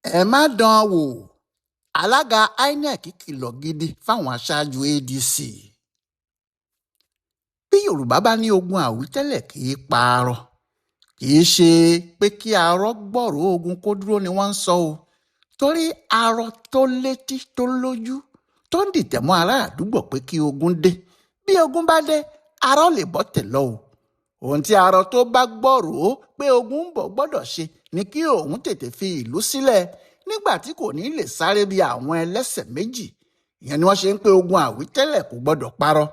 ẹ má dán an wò. Alaga Inec kìlọ̀ gidi fáwọn aṣáájú ADC. Bí Yorùbá bá ní ogun àwítẹ́lẹ̀ kì í parọ́, kì í ṣe pé kí arọ gbọ́rọ̀ ogun kó dúró ni wọ́n ń sọ o. Torí arọ tó létí tó lójú tó ń dìtẹ̀ mọ́ ará àdúgbò pé kí ogun dé. Bí ogun bá dé, arọ lè bọ́ tẹ̀ lọ o. Ohun tí arọ tó bá gbọ́rọ̀ pé ogun ń bọ̀ gbọ́dọ̀ ṣe ni kí òun tètè fi ìlú sílẹ̀ nígbà tí kò ní lè sáré bí àwọn ẹlẹ́sẹ̀ méjì. Ìyẹn ni wọ́n ṣe ń pé ogun àwítẹ́lẹ̀ kò gbọ́dọ̀ parọ́.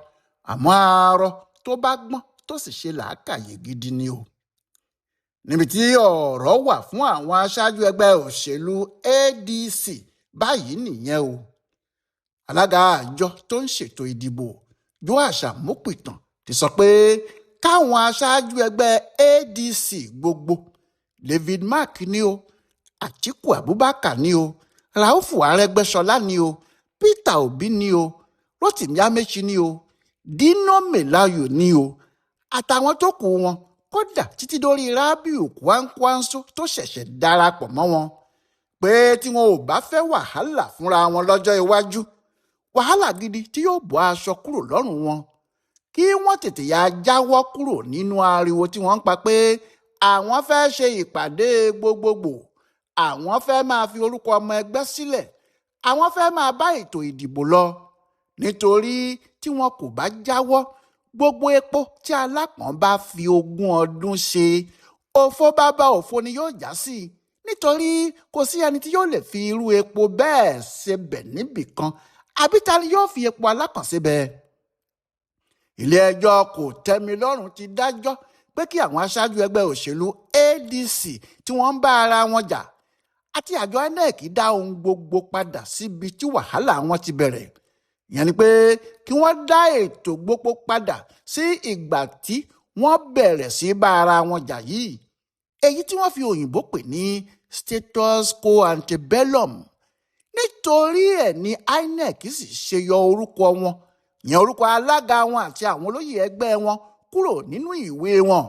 Àmọ́ arọ tó bá gbọ́n tó sì ṣe làákàyè gidi ni o. Níbi tí ọ̀rọ̀ wà fún àwọn aṣáájú ẹgbẹ́ òṣèlú ADC báyìí nìyẹn o. Alága àjọ tó ń ṣètò ìdìbò Amupitan ti sọ pé káwọn aṣáájú ẹgbẹ́ ADC gbogbo David Mark ni o, Atiku Abubakar ni o, Raufu Arẹ́gbẹ́ṣọlá ni o, Peter Obi ni o, Rotimi Amechi ni o, Dino Melayo ni o, àtàwọn tó kù wọn, kódà títí dórí Rabiu Kwankwanso tó ṣẹ̀ṣẹ̀ darapọ̀ mọ́ wọn, pé tí wọn ò bá fẹ́ wàhálà fúnra wọn lọ́jọ́ iwájú, wàhálà gidi tí yóò bọ́ aṣọ kúrò lọ́rùn wọn, kí wọ́n tètè ya jáwọ́ kúrò nínú ariwo tí wọ́n ń pa pé àwọn fẹ́ ṣe ìpàdé gbogbogbò, àwọn fẹ́ máa fi orúkọ ọmọ ẹgbẹ́ sílẹ̀, àwọn fẹ́ máa bá ètò ìdìbò lọ. Nítorí tí wọn kò bá jáwọ́, gbogbo epo tí alápọ̀n bá fi 20 ọdún ṣe, òfo bàbá òfo ni yóò já sí. Nítorí kò sí ẹni tí yóò lè fi irú epo bẹ́ẹ̀ ṣe bẹ̀ níbì kan, àbí ta ni yóò fi epo alápọ̀n ṣe bẹ́ẹ̀. Ilé-ẹjọ́ kòtẹ́milọ́rùn ti dájọ́ pé kí àwọn aṣáájú ẹgbẹ́ òṣèlú ADC tí wọ́n ń bá ara wọn jà àti àjọ Inec dá ohun gbogbo padà síbi tí wàhálà wọn ti bẹ̀rẹ̀. Ìyẹn ni pé kí wọ́n dá ètò gbogbo padà sí ìgbà tí wọ́n bẹ̀rẹ̀ sí bá ara wọn jà yìí. Èyí tí wọ́n fi òyìnbó pè ní status quo antebellum. Nítorí ẹ̀ ni Inec sì ṣe yọ orúkọ wọn, ìyẹn orúkọ alága wọn àti àwọn olóyè ẹgbẹ́ wọn kúrò nínú ìwé wọn,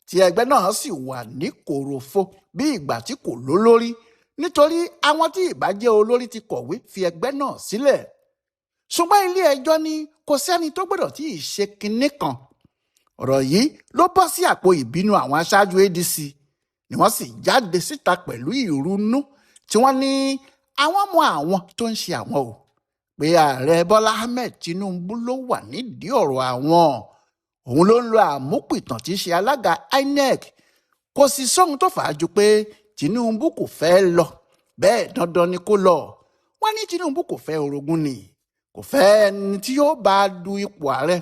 tí ẹgbẹ́ náà sì wà ní kòròfo bí ìgbà tí kò lólórí, nítorí àwọn tí ìbá jẹ́ olórí ti kọ̀wé fi ẹgbẹ́ náà sílẹ̀. Ṣùgbọ́n ilé-ẹjọ́ ní kò sẹ́ni tó gbọ́dọ̀ tí ì ṣe kinní kan. Ọ̀rọ̀ yìí ló bọ́ sí àpò ìbínú àwọn aṣáájú ADC, ni wọ́n sì jáde síta pẹ̀lú ìrunú tí wọ́n ní àwọn mọ àwọn tó ń ṣe àwọn o, pé ààrẹ Bọ́lá Ahmed Tinubu ló wà nídìí ọ̀rọ̀ àwọn. Òun ló ń lo Amupitan tí í ṣe alága Inec. Kò sí sóhun tó fà á ju pé Tinubu kò fẹ́ lọ, bẹ́ẹ̀ dandan ni kó lọ. Wọ́n ní Tinubu kò fẹ́ orogún ni, kò fẹ́ ẹni tí yóò bá du ipò ààrẹ.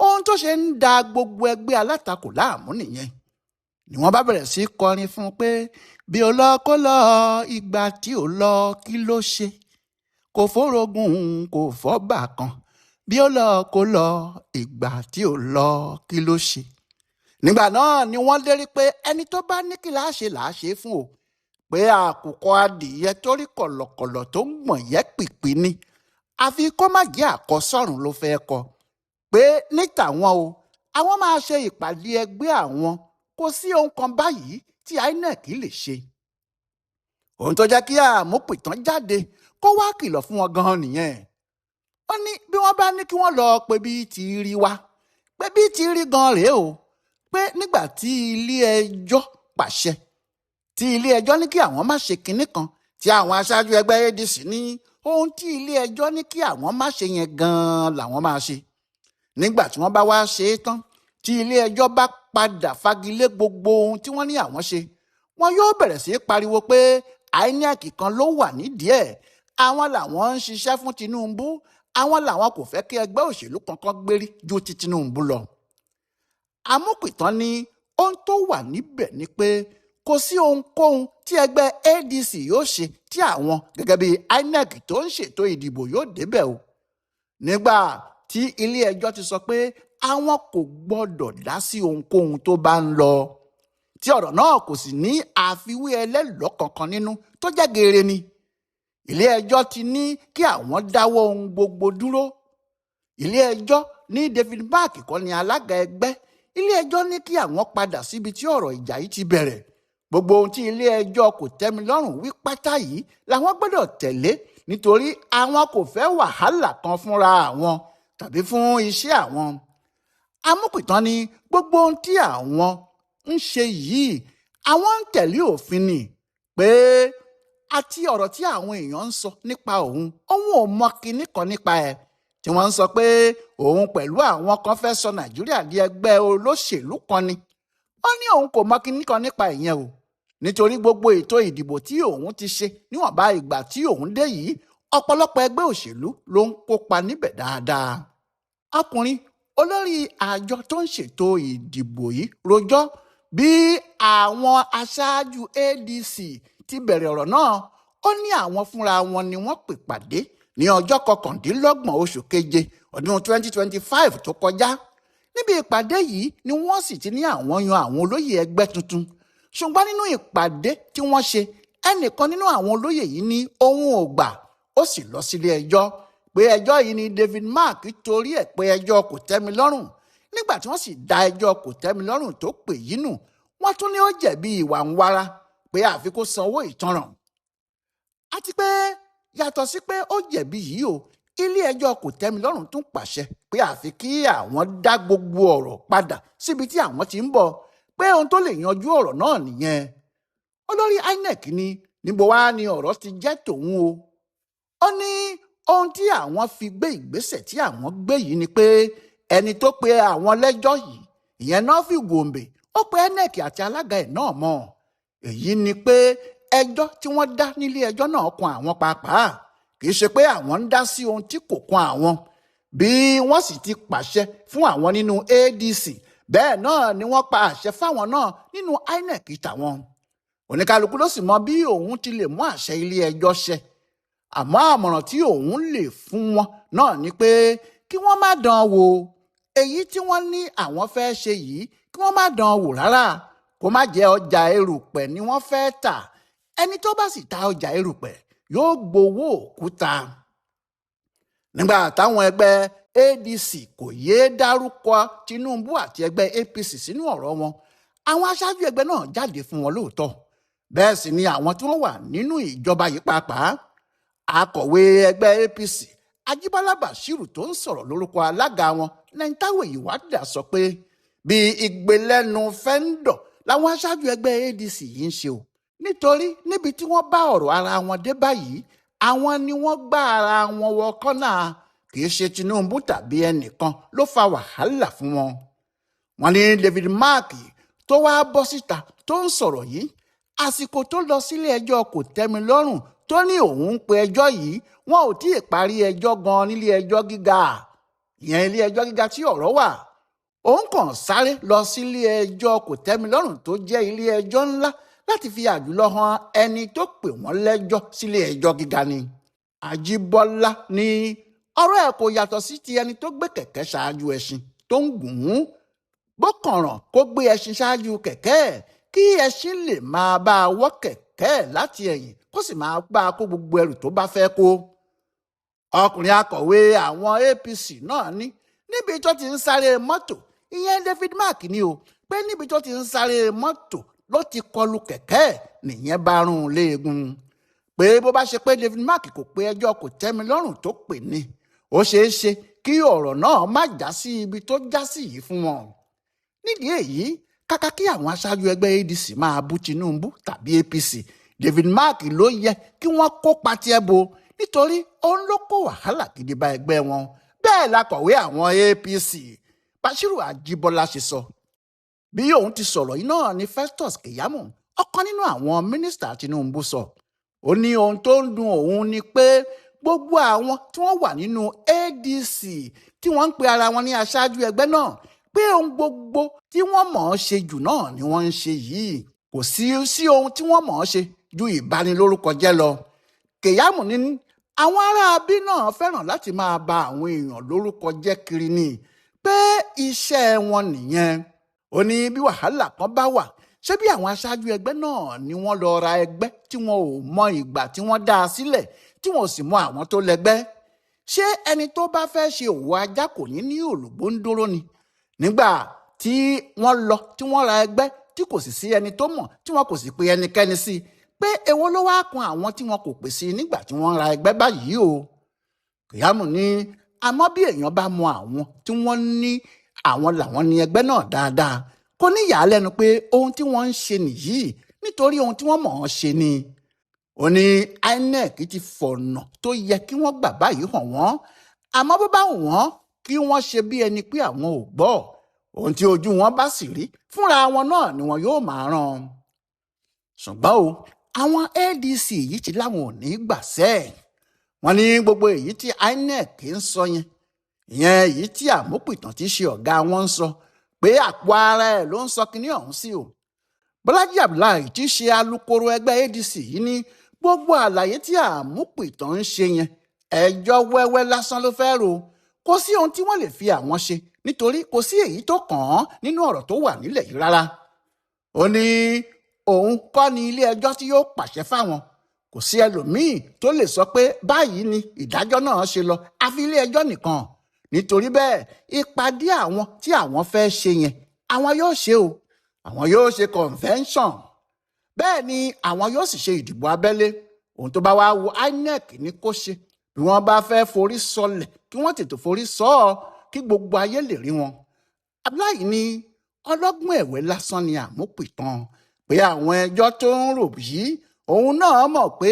Ohun tó ṣe ń da gbogbo ẹgbẹ́ alátakò láàmú nìyẹn. Ni wọ́n bá bẹ̀rẹ̀ sí kọrin fún un pé bí ó lọ kó lọ, ìgbà tí ó lọ kí ló ṣe, kò fórogún kò fọ́bà kan, bí ó lọ kó lọ, ìgbà tí ó lọ kí ló ṣe. Nígbà náà ni wọ́n lérí pé ẹni tó bá ní kí láṣe fún o, pé àkùkọ adìyẹ tó rí kọ̀lọ̀kọ̀lọ̀ tó ń gbọ̀n yẹ́ pìpì ni, àfi kó má jẹ́ àkọsọ́rùn ló fẹ́ kọ. Pé ní tàwọn o, àwọn máa ṣe ìpàdé ẹgbẹ́ àwọn, kò sí ohun kan báyìí tí Inec lè ṣe. Ohun tó jẹ́ kí Amupitan jáde kó wá kìlọ̀ fún wọn gan-an nìyẹn. Wọ́n ní bí wọ́n bá ní kí wọ́n lọ pé bí ti rí wá, pé bí ti rí gan-an rèé o, pé nígbà tí ilé-ẹjọ́ pàṣẹ, tí ilé-ẹjọ́ ní kí àwọn má ṣe kinní kan, tí àwọn aṣáájú ẹgbẹ́ ADC ní ohun tí ilé-ẹjọ́ ní kí àwọn má ṣe yẹn gan-an làwọn máa ṣe. Nígbà tí wọ́n bá wá ṣe é tán, tí ilé-ẹjọ́ bá padà fagilé gbogbo ohun tí wọ́n ní àwọn ṣe, wọn yóò bẹ̀rẹ̀ sí pariwo pé Inec kan ló wà nídìí ẹ̀, àwọn làwọn ń ṣiṣẹ́ fún Tinubu, àwọn làwọn kò fẹ́ kí ẹgbẹ́ òṣèlú kankan gbérí ju ti Tinubu lọ. Amupitan ní ohun tó wà níbẹ̀ ni pé kò sí ohunkóhun tí ẹgbẹ́ ADC yóò ṣe tí àwọn gẹ́gẹ́ bí Inec tó ń ṣètò ìdìbò yóò débẹ̀ o. Nígbà tí ilé-ẹjọ́ ti sọ pé àwọn kò gbọ́dọ̀ dá sí ohunkóhun tó bá ń lọ, tí ọ̀rọ̀ náà kò sì ní àfiwé ẹlẹ́lọ́ kankan nínú tó jẹ́ geere ni, ilé-ẹjọ́ ti ní kí àwọn dáwọ́ ohun gbogbo dúró. Ilé-ẹjọ́ ní David Mark kọ́ ni alága ẹgbẹ́. Ilé-ẹjọ́ ní kí àwọn padà síbi tí ọ̀rọ̀ ìjà yìí ti bẹ̀rẹ̀, gbogbo ohun tí ilé ẹjọ́ kòtẹ́milọ́rùn wí pátá yìí làwọn gbọ́dọ̀ tẹ̀lé nítorí àwọn kò fẹ́ wàhálà kan fúnra àwọn tàbí fún iṣẹ́ àwọn. Amupitan ní gbogbo ohun tí àwọn ń ṣe yìí àwọn ń tẹ̀lé òfin ni pé àti ọ̀rọ̀ tí àwọn èèyàn ń sọ nípa òun ò mọ kinní kan nípa ẹ̀ tí wọ́n ń sọ pé òun pẹ̀lú àwọn kan fẹ́ sọ Nàìjíríà di ẹgbẹ́ olóṣèlú kan ni. Ó ní òun kò mọ kinní kan nípa ìyẹn o nítorí gbogbo ètò ìdìbò tí òun ti ṣe níwọ̀nba ìgbà tí òun dé yìí ọ̀pọ̀lọpọ̀ ẹgbẹ́ òṣèlú ló ń kópa níbẹ̀ dáadáa. Ọkùnrin olórí àjọ tó ń ṣètò ìdìbò yìí rojọ́ bí àwọn aṣáájú ADC ti bẹ̀rẹ̀ ọ̀rọ̀ náà. Ó ní àwọn fúnra wọn ni wọ́n pè pàdé ní ọjọ́ 29 oṣù keje ọdún 2025 tó kọjá. Níbi ìpàdé yìí ni wọ́n sì ti ní àwọn yan àwọn olóyè ẹgbẹ́ tuntun. Ṣùgbọ́n nínú ìpàdé tí wọ́n ṣe ẹnìkan nínú àwọn olóyè yìí ní òun ò gbà, ó sì lọ sílé ẹjọ́ pé ẹjọ́ yìí ni David Mark torí ẹ̀ pé ẹjọ́ kòtẹ́milọ́rùn. Nígbà tí wọ́n sì dá ẹjọ́ kòtẹ́milọ́rùn tó pè yìí nù, wọ́n tún ní ó jẹ̀bi ìwà ń wára pé àfi kó san owó ìtanràn. Àti pé yàtọ̀ sí pé ó jẹ̀bi yìí o, ilé ẹjọ́ kòtẹ́milọ́rùn tún pàṣẹ pé àfi kí àwọn dá gbogbo ọ̀rọ̀ padà síbi tí àwọn ti ń bọ̀ pé ohun tó lè yanjú ọ̀rọ̀ náà nìyẹn. Olórí Inec ní níbo wá ni ọ̀rọ̀ ti jẹ́ tòun o. Ó ní ohun tí àwọn fi gbé ìgbésẹ̀ tí àwọn gbé yìí ni pé ẹni tó pe àwọn lẹ́jọ́ yìí ìyẹn náà fi Gombe ó pe Inec àti alága ẹ̀ náà mọ́. Èyí ni pé ẹjọ́ tí wọ́n dá nílé ẹjọ́ náà kan àwọn pàápàá kì í ṣe pé àwọn ń dá sí ohun tí kò kan àwọn. Bí wọ́n sì ti pàṣẹ fún àwọn nínú ADC bẹ́ẹ̀ náà ni wọ́n pa àṣẹ fáwọn náà nínú Inec tàwọn. Oníkálukú ló sì mọ bí òun ti lè mú àṣẹ ilé ẹjọ́ ṣẹ. Àmọ́ àmọ̀ràn tí òun lè fún wọn náà ni pé kí wọ́n má dán wò. Èyí tí wọ́n ní àwọn fẹ́ ṣe yìí kí wọ́n má dán wò rárá. Kó má jẹ́ ọjà erùpẹ̀ ni wọ́n fẹ́ tà. Ẹni tó bá sì ta ọjà erùpẹ̀ yóò gbowó òkúta. Nígbà táwọn ẹgbẹ́ ADC kò yéé dárúkọ Tinubu àti ẹgbẹ́ APC sínú ọ̀rọ̀ wọn, àwọn aṣáájú ẹgbẹ́ náà jáde fún wọn lóòótọ́. Bẹ́ẹ̀ sì ni àwọn tí wọ́n wà nínú ìjọba yìí pàápàá. Akọ̀wé ẹgbẹ́ APC Ajíbọ́lá Bashiru tó ń sọ̀rọ̀ lórúkọ alága wọn Nentawe Ìwádìí sọ pé bí ìgbélẹ́nu fẹ́ńdọ̀ làwọn aṣáájú ẹgbẹ́ ADC yìí ń ṣe o. Nítorí níbi tí wọ́n bá ọ̀rọ̀ ara wọn dé báyìí àwọn ni wọ́n gbá ara wọn wọ kọ́nà. Kì í ṣe Tinubu tàbí ẹnìkan ló fa wàhálà fún wọn. Wọ́n ní David Mark tó wá bọ́ síta tó ń sọ̀rọ̀ yìí àsìkò tó lọ sílé ẹjọ́ kòtẹ́milọ́rùn tó ní òun ń pe ẹjọ́ yìí wọn ò tí ì parí ẹjọ́ gan nílé ẹjọ́ gíga. Ìyẹn ilé ẹjọ́ gíga tí ọ̀rọ̀ wà. Òun kàn sáré lọ sílé ẹjọ́ kòtẹ́milọ́rùn tó jẹ́ ilé ẹjọ́ ńlá láti fi àjùlọ hàn ẹni tó pè wọ́n lẹ́jọ́ sílé ẹjọ́ gíga ni. Ajíbọ́lá ní ọ̀rọ̀ ẹ̀ kò yàtọ̀ sí ti ẹni tó gbé kẹ̀kẹ́ ṣáájú ẹṣin tó ń gùn ún. Bó kànràn kó gbé ẹṣin ṣáájú kẹ̀kẹ́ kí ẹṣin lè máa bá a wọ́ kẹ̀kẹ́ láti ẹ̀yìn kó sì máa bá a kó gbogbo ẹrù tó bá fẹ́ kó. Ọkùnrin akọ̀wé àwọn APC náà ní níbi tó ti ń sáré mọ́tò ìyẹn David Mark ni o pé níbi tó ti ń sáré mọ́tò ló ti kọlu kẹ̀kẹ́ nìyẹn bá rún un léegun. Pé bó bá ṣe pé David Mark kò pé ẹjọ́ kòtẹ́milọ́rùn tó pè ní ó ṣeé ṣe kí ọ̀rọ̀ náà má já sí ibi tó já sí yìí fún wọn. Nídìí èyí kàkà kí àwọn aṣáájú ẹgbẹ́ ADC máa bú Tinubu tàbí APC, David Mark ló yẹ kí wọ́n kópa tiẹ̀ bo nítorí òun ló kó wàhálà gidi bá ẹgbẹ́ wọn. Bẹ́ẹ̀ lakọ̀wé àwọn APC Bashiru Ajíbọ́lá ṣe sọ. Bí òun ti sọ̀rọ̀ yìí náà ni Festus Keyamo ọ̀kan nínú àwọn mínísítà Tinubu sọ. Ó ní ohun tó ń dùn òun ni pé gbogbo àwọn tí wọ́n wà nínú ADC tí wọ́n ń pe ara wọn ní aṣáájú ẹgbẹ́ náà pé ohun gbogbo tí wọ́n mọ̀ ọ́n ṣe jù náà ni wọ́n ń ṣe yìí. Kò sí ohun tí wọ́n mọ̀ ọ́n ṣe ju ìbanilórúkọ jẹ́ lọ. Keyamo ní àwọn aráabí náà fẹ́ràn láti máa ba àwọn èèyàn lórúkọ jẹ́ kiri ni pé iṣẹ́ wọn nìyẹn. Ó ní bí wàhálà kan bá wà ṣé bí àwọn aṣáájú ẹgbẹ́ náà ni wọ́n lọ ra ẹgbẹ́ tí wọn ò mọ ìgbà tí wọ́n dá a sílẹ̀ tí wọn ò sì mọ àwọn tó lẹ́gbẹ́. Ṣé ẹni tó bá fẹ́ ṣe òwò ajá kò ní olùgbò ń dúró ni? Nígbà tí wọ́n lọ tí wọ́n ra ẹgbẹ́ tí kò sì sí ẹni tó mọ̀ tí wọn kò sì pe ẹnikẹ́ni sí pé èwo ló wá kan àwọn tí wọn kò pè sí nígbà tí wọ́n ra ẹgbẹ́ báyìí o. Kìyámù ní àmọ́ bí èèyàn bá mọ àwọn tí wọ́n ní àwọn làwọn ní ẹgbẹ́ náà dáadáa kò ní yà á lẹ́nu pé ohun tí wọ́n ń ṣe nìyí nítorí ohun tí wọ́n mọ̀ ọ́n ṣe ni. Ó ní INEC ti fọ̀nà tó yẹ kí wọ́n gbà báyìí hàn wọ́n àmọ́ bó bá wù wọ́n kí wọ́n ṣe bí ẹni pé àwọn ò gbọ́ ohun tí ojú wọn bá sì rí fúnra wọn náà ni wọn yóò máa rán. Ṣùgbọ́n o àwọn ADC yìí ti láwọn ò ní gbàṣẹ́. Wọ́n ní gbogbo èyí tí INEC ń sọ ìyẹn èyí tí Amupitan ti ṣe ọ̀gá wọn ń sọ pé àpò ara ẹ̀ ló ń sọ kinní ọ̀hún sí o. Bọ́lájí Abdullahi tí ṣe alukoro ẹgbẹ́ ADC yìí ní gbogbo àlàyé tí Amupitan ń ṣe ẹjọ́ wẹ́wẹ́ lásán ló fẹ́ rò kò sí ohun tí wọ́n lè fi àwọn ṣe nítorí kò sí èyí tó kàn án nínú ọ̀rọ̀ tó wà nílẹ̀ yìí rárá. Ó ní òun kọ́ ni ilé ẹjọ́ tí yóò pàṣẹ fáwọn kò sí ẹlòmíì tó lè sọ pé báyìí ni ìdájọ́ náà ṣe lọ àfi ilé ẹjọ́ nìkan. Nítorí bẹ́ẹ̀ ìpàdé àwọn tí àwọn fẹ́ ṣe àwọn yóò ṣe o. Àwọn yóò ṣe convention bẹ́ẹ̀ ni àwọn yóò sì ṣe ìdìbò abẹ́lé. Ohun tó bá wá wo INEC ní kó ṣe bí wọ́n bá fẹ́ forí sọlẹ̀ kí wọ́n tètè forí sọ ọ́ kí gbogbo ayé lè rí wọn. Abdullahi ní ọlọ́gbọ́n ẹ̀wẹ́ lásán ni Amupitan pé àwọn ẹjọ́ tó ń rò yìí òun náà mọ̀ pé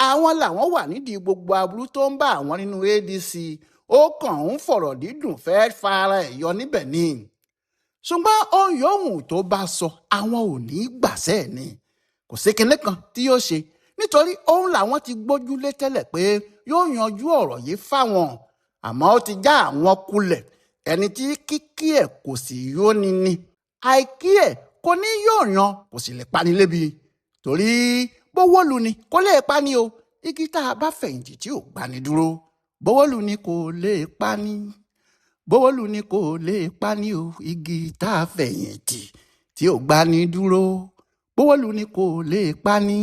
àwọn làwọn wà nídìí gbogbo aburú tó ń bá àwọn nínú ADC ó kàn ń fọ̀rọ̀ dídùn fẹ́ fara ẹ̀ yọ níbẹ̀ ni. Ṣùgbọ́n ohun yòówù tó bá sọ àwọn ò ní gbàṣẹ́ ni kò sí kinní kan tí yóò ṣe nítorí òun làwọn ti gbójúlé tẹ́lẹ̀ pé yóò yanjú ọ̀rọ̀ yìí fáwọn àmọ́ ó ti já àwọn kulẹ̀ ẹni tí kíkí ẹ̀ kò sì yóni ni àìkí ẹ̀ kò ní yóò yan kò sì lè pani lébi torí bówólù ni kò lè pani o igi tá a bá fẹ̀yìntì tí ò gbani dúró bówólù ni kò lè pani bówólù ni kò lè pani o igi tá a fẹ̀yìntì tí ò gbani dúró bówólù ni kò lè pani.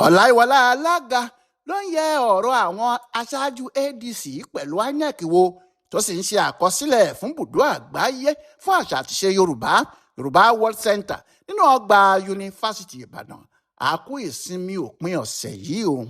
Ọláìwọlá Alaga ló ń yẹ ọ̀rọ̀ àwọn aṣáájú ADC pẹ̀lú INEC wo tó sì ń ṣe àkọsílẹ̀ fún bùdó àgbáyé fún àṣà àti ìṣe Yorùbá World Center nínú ọgbà yunifásitì Ìbàdàn. A kú ìsinmi òpin ọ̀sẹ̀ yìí o.